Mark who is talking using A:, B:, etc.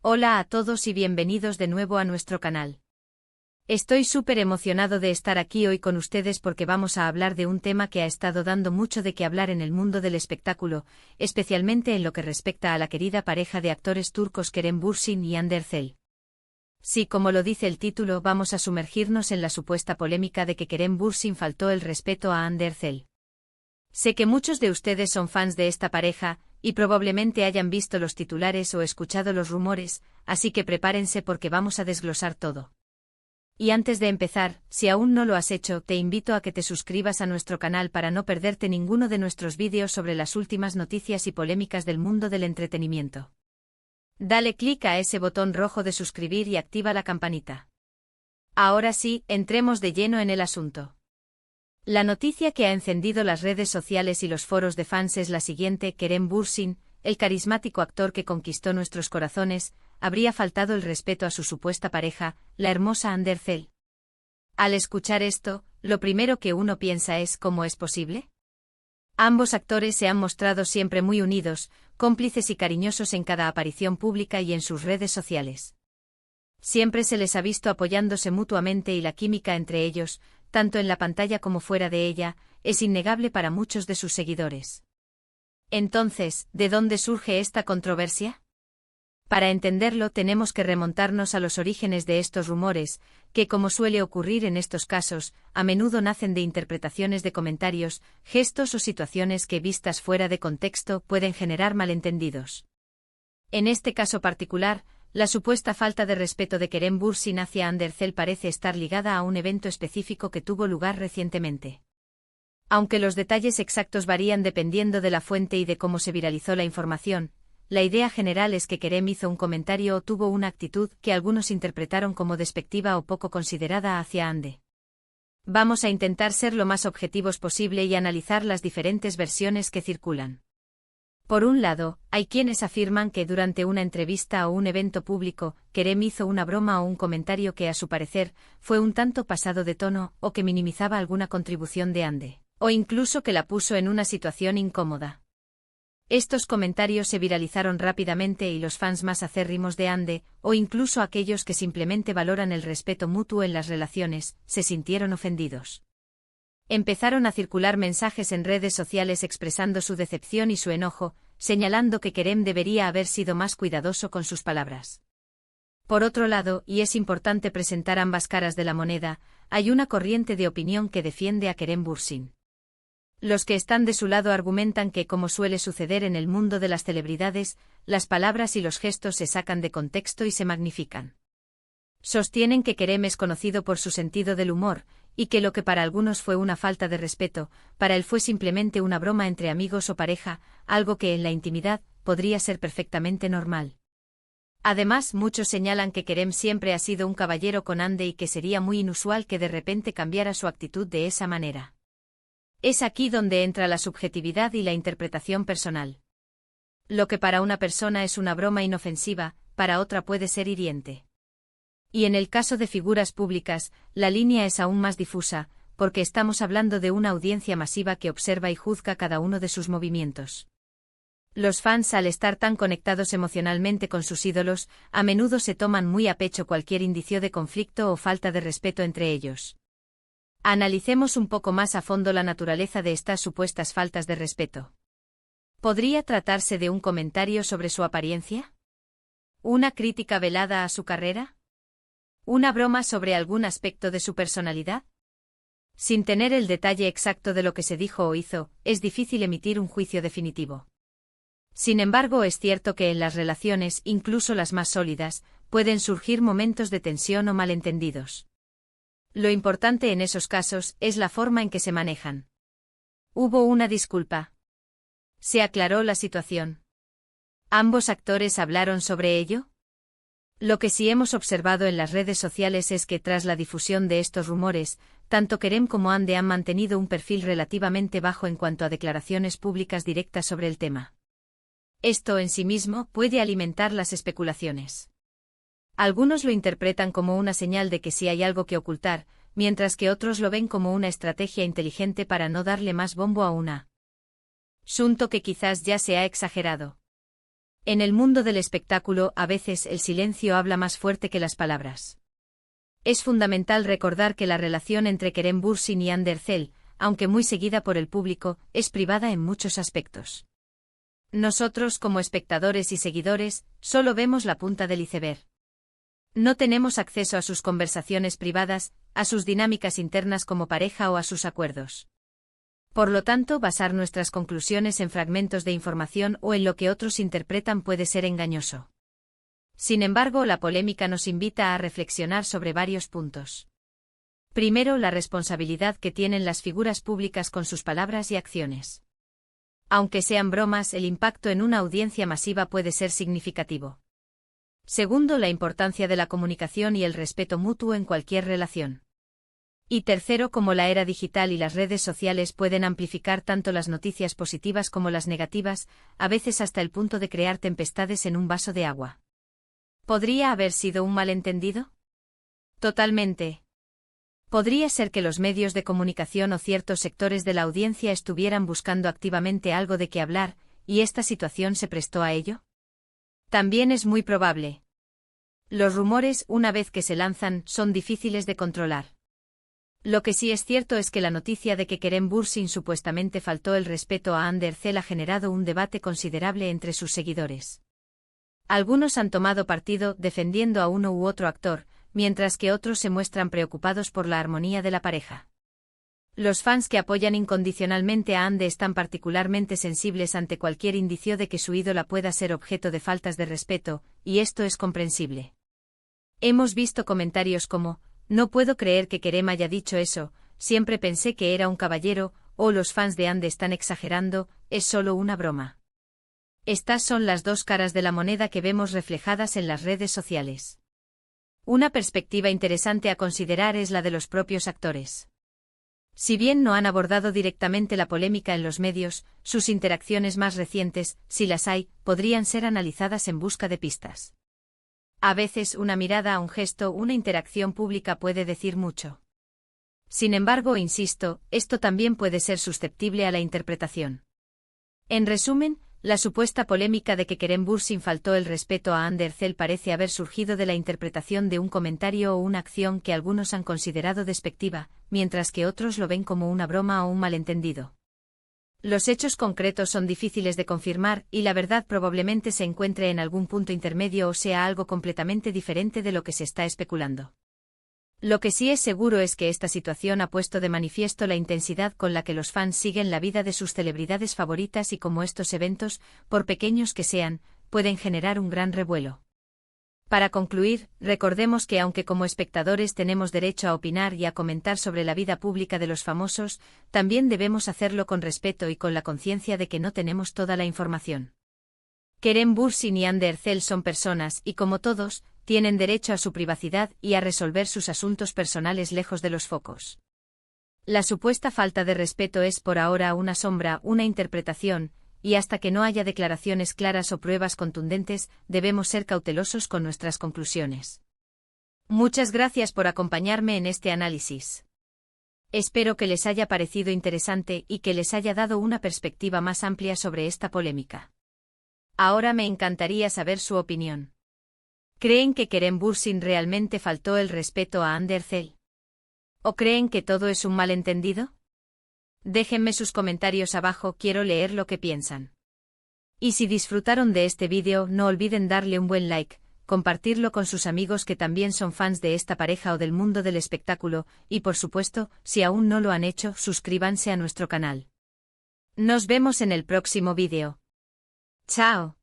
A: Hola a todos y bienvenidos de nuevo a nuestro canal. Estoy súper emocionado de estar aquí hoy con ustedes porque vamos a hablar de un tema que ha estado dando mucho de qué hablar en el mundo del espectáculo, especialmente en lo que respecta a la querida pareja de actores turcos Kerem Bürsin y Hande Erçel. Sí, como lo dice el título, vamos a sumergirnos en la supuesta polémica de que Kerem Bürsin faltó el respeto a Hande Erçel. Sé que muchos de ustedes son fans de esta pareja, y probablemente hayan visto los titulares o escuchado los rumores, así que prepárense porque vamos a desglosar todo. Y antes de empezar, si aún no lo has hecho, te invito a que te suscribas a nuestro canal para no perderte ninguno de nuestros vídeos sobre las últimas noticias y polémicas del mundo del entretenimiento. Dale clic a ese botón rojo de suscribir y activa la campanita. Ahora sí, entremos de lleno en el asunto. La noticia que ha encendido las redes sociales y los foros de fans es la siguiente: Kerem Bürsin, el carismático actor que conquistó nuestros corazones, habría faltado el respeto a su supuesta pareja, la hermosa Hande Erçel. Al escuchar esto, lo primero que uno piensa es ¿cómo es posible? Ambos actores se han mostrado siempre muy unidos, cómplices y cariñosos en cada aparición pública y en sus redes sociales. Siempre se les ha visto apoyándose mutuamente y la química entre ellos, tanto en la pantalla como fuera de ella, es innegable para muchos de sus seguidores. Entonces, ¿de dónde surge esta controversia? Para entenderlo tenemos que remontarnos a los orígenes de estos rumores, que como suele ocurrir en estos casos, a menudo nacen de interpretaciones de comentarios, gestos o situaciones que vistas fuera de contexto pueden generar malentendidos. En este caso particular, la supuesta falta de respeto de Kerem Bürsin hacia Hande Erçel parece estar ligada a un evento específico que tuvo lugar recientemente. Aunque los detalles exactos varían dependiendo de la fuente y de cómo se viralizó la información, la idea general es que Kerem hizo un comentario o tuvo una actitud que algunos interpretaron como despectiva o poco considerada hacia Hande. Vamos a intentar ser lo más objetivos posible y analizar las diferentes versiones que circulan. Por un lado, hay quienes afirman que durante una entrevista o un evento público, Kerem hizo una broma o un comentario que a su parecer, fue un tanto pasado de tono o que minimizaba alguna contribución de Hande, o incluso que la puso en una situación incómoda. Estos comentarios se viralizaron rápidamente y los fans más acérrimos de Hande, o incluso aquellos que simplemente valoran el respeto mutuo en las relaciones, se sintieron ofendidos. Empezaron a circular mensajes en redes sociales expresando su decepción y su enojo, señalando que Kerem debería haber sido más cuidadoso con sus palabras. Por otro lado, y es importante presentar ambas caras de la moneda, hay una corriente de opinión que defiende a Kerem Bürsin. Los que están de su lado argumentan que, como suele suceder en el mundo de las celebridades, las palabras y los gestos se sacan de contexto y se magnifican. Sostienen que Kerem es conocido por su sentido del humor, y que lo que para algunos fue una falta de respeto, para él fue simplemente una broma entre amigos o pareja, algo que en la intimidad podría ser perfectamente normal. Además, muchos señalan que Kerem siempre ha sido un caballero con Hande y que sería muy inusual que de repente cambiara su actitud de esa manera. Es aquí donde entra la subjetividad y la interpretación personal. Lo que para una persona es una broma inofensiva, para otra puede ser hiriente. Y en el caso de figuras públicas, la línea es aún más difusa, porque estamos hablando de una audiencia masiva que observa y juzga cada uno de sus movimientos. Los fans, al estar tan conectados emocionalmente con sus ídolos, a menudo se toman muy a pecho cualquier indicio de conflicto o falta de respeto entre ellos. Analicemos un poco más a fondo la naturaleza de estas supuestas faltas de respeto. ¿Podría tratarse de un comentario sobre su apariencia? ¿Una crítica velada a su carrera? ¿Una broma sobre algún aspecto de su personalidad? Sin tener el detalle exacto de lo que se dijo o hizo, es difícil emitir un juicio definitivo. Sin embargo, es cierto que en las relaciones, incluso las más sólidas, pueden surgir momentos de tensión o malentendidos. Lo importante en esos casos es la forma en que se manejan. ¿Hubo una disculpa? ¿Se aclaró la situación? ¿Ambos actores hablaron sobre ello? Lo que sí hemos observado en las redes sociales es que tras la difusión de estos rumores, tanto Kerem como Hande han mantenido un perfil relativamente bajo en cuanto a declaraciones públicas directas sobre el tema. Esto en sí mismo puede alimentar las especulaciones. Algunos lo interpretan como una señal de que sí hay algo que ocultar, mientras que otros lo ven como una estrategia inteligente para no darle más bombo a un asunto que quizás ya se ha exagerado. En el mundo del espectáculo, a veces el silencio habla más fuerte que las palabras. Es fundamental recordar que la relación entre Kerem Bürsin y Hande Erçel, aunque muy seguida por el público, es privada en muchos aspectos. Nosotros, como espectadores y seguidores, solo vemos la punta del iceberg. No tenemos acceso a sus conversaciones privadas, a sus dinámicas internas como pareja o a sus acuerdos. Por lo tanto, basar nuestras conclusiones en fragmentos de información o en lo que otros interpretan puede ser engañoso. Sin embargo, la polémica nos invita a reflexionar sobre varios puntos. Primero, la responsabilidad que tienen las figuras públicas con sus palabras y acciones. Aunque sean bromas, el impacto en una audiencia masiva puede ser significativo. Segundo, la importancia de la comunicación y el respeto mutuo en cualquier relación. Y tercero, cómo la era digital y las redes sociales pueden amplificar tanto las noticias positivas como las negativas, a veces hasta el punto de crear tempestades en un vaso de agua. ¿Podría haber sido un malentendido? Totalmente. Podría ser que los medios de comunicación o ciertos sectores de la audiencia estuvieran buscando activamente algo de qué hablar, y esta situación se prestó a ello. También es muy probable. Los rumores, una vez que se lanzan, son difíciles de controlar. Lo que sí es cierto es que la noticia de que Kerem Bürsin supuestamente faltó el respeto a Hande Erçel ha generado un debate considerable entre sus seguidores. Algunos han tomado partido defendiendo a uno u otro actor, mientras que otros se muestran preocupados por la armonía de la pareja. Los fans que apoyan incondicionalmente a Hande están particularmente sensibles ante cualquier indicio de que su ídola pueda ser objeto de faltas de respeto, y esto es comprensible. Hemos visto comentarios como: "No puedo creer que Kerem haya dicho eso, siempre pensé que era un caballero", o "Los fans de Hande están exagerando, es solo una broma". Estas son las dos caras de la moneda que vemos reflejadas en las redes sociales. Una perspectiva interesante a considerar es la de los propios actores. Si bien no han abordado directamente la polémica en los medios, sus interacciones más recientes, si las hay, podrían ser analizadas en busca de pistas. A veces una mirada, un gesto, una interacción pública puede decir mucho. Sin embargo, insisto, esto también puede ser susceptible a la interpretación. En resumen, la supuesta polémica de que Kerem Bürsin faltó el respeto a Hande Erçel parece haber surgido de la interpretación de un comentario o una acción que algunos han considerado despectiva, mientras que otros lo ven como una broma o un malentendido. Los hechos concretos son difíciles de confirmar y la verdad probablemente se encuentre en algún punto intermedio o sea algo completamente diferente de lo que se está especulando. Lo que sí es seguro es que esta situación ha puesto de manifiesto la intensidad con la que los fans siguen la vida de sus celebridades favoritas y cómo estos eventos, por pequeños que sean, pueden generar un gran revuelo. Para concluir, recordemos que aunque como espectadores tenemos derecho a opinar y a comentar sobre la vida pública de los famosos, también debemos hacerlo con respeto y con la conciencia de que no tenemos toda la información. Kerem Bürsin y Hande Erçel son personas y, como todos, tienen derecho a su privacidad y a resolver sus asuntos personales lejos de los focos. La supuesta falta de respeto es por ahora una sombra, una interpretación, y hasta que no haya declaraciones claras o pruebas contundentes, debemos ser cautelosos con nuestras conclusiones. Muchas gracias por acompañarme en este análisis. Espero que les haya parecido interesante y que les haya dado una perspectiva más amplia sobre esta polémica. Ahora me encantaría saber su opinión. ¿Creen que Kerem Bürsin realmente faltó el respeto a Hande Erçel? ¿O creen que todo es un malentendido? Déjenme sus comentarios abajo, quiero leer lo que piensan. Y si disfrutaron de este vídeo, no olviden darle un buen like, compartirlo con sus amigos que también son fans de esta pareja o del mundo del espectáculo, y por supuesto, si aún no lo han hecho, suscríbanse a nuestro canal. Nos vemos en el próximo vídeo. ¡Chao!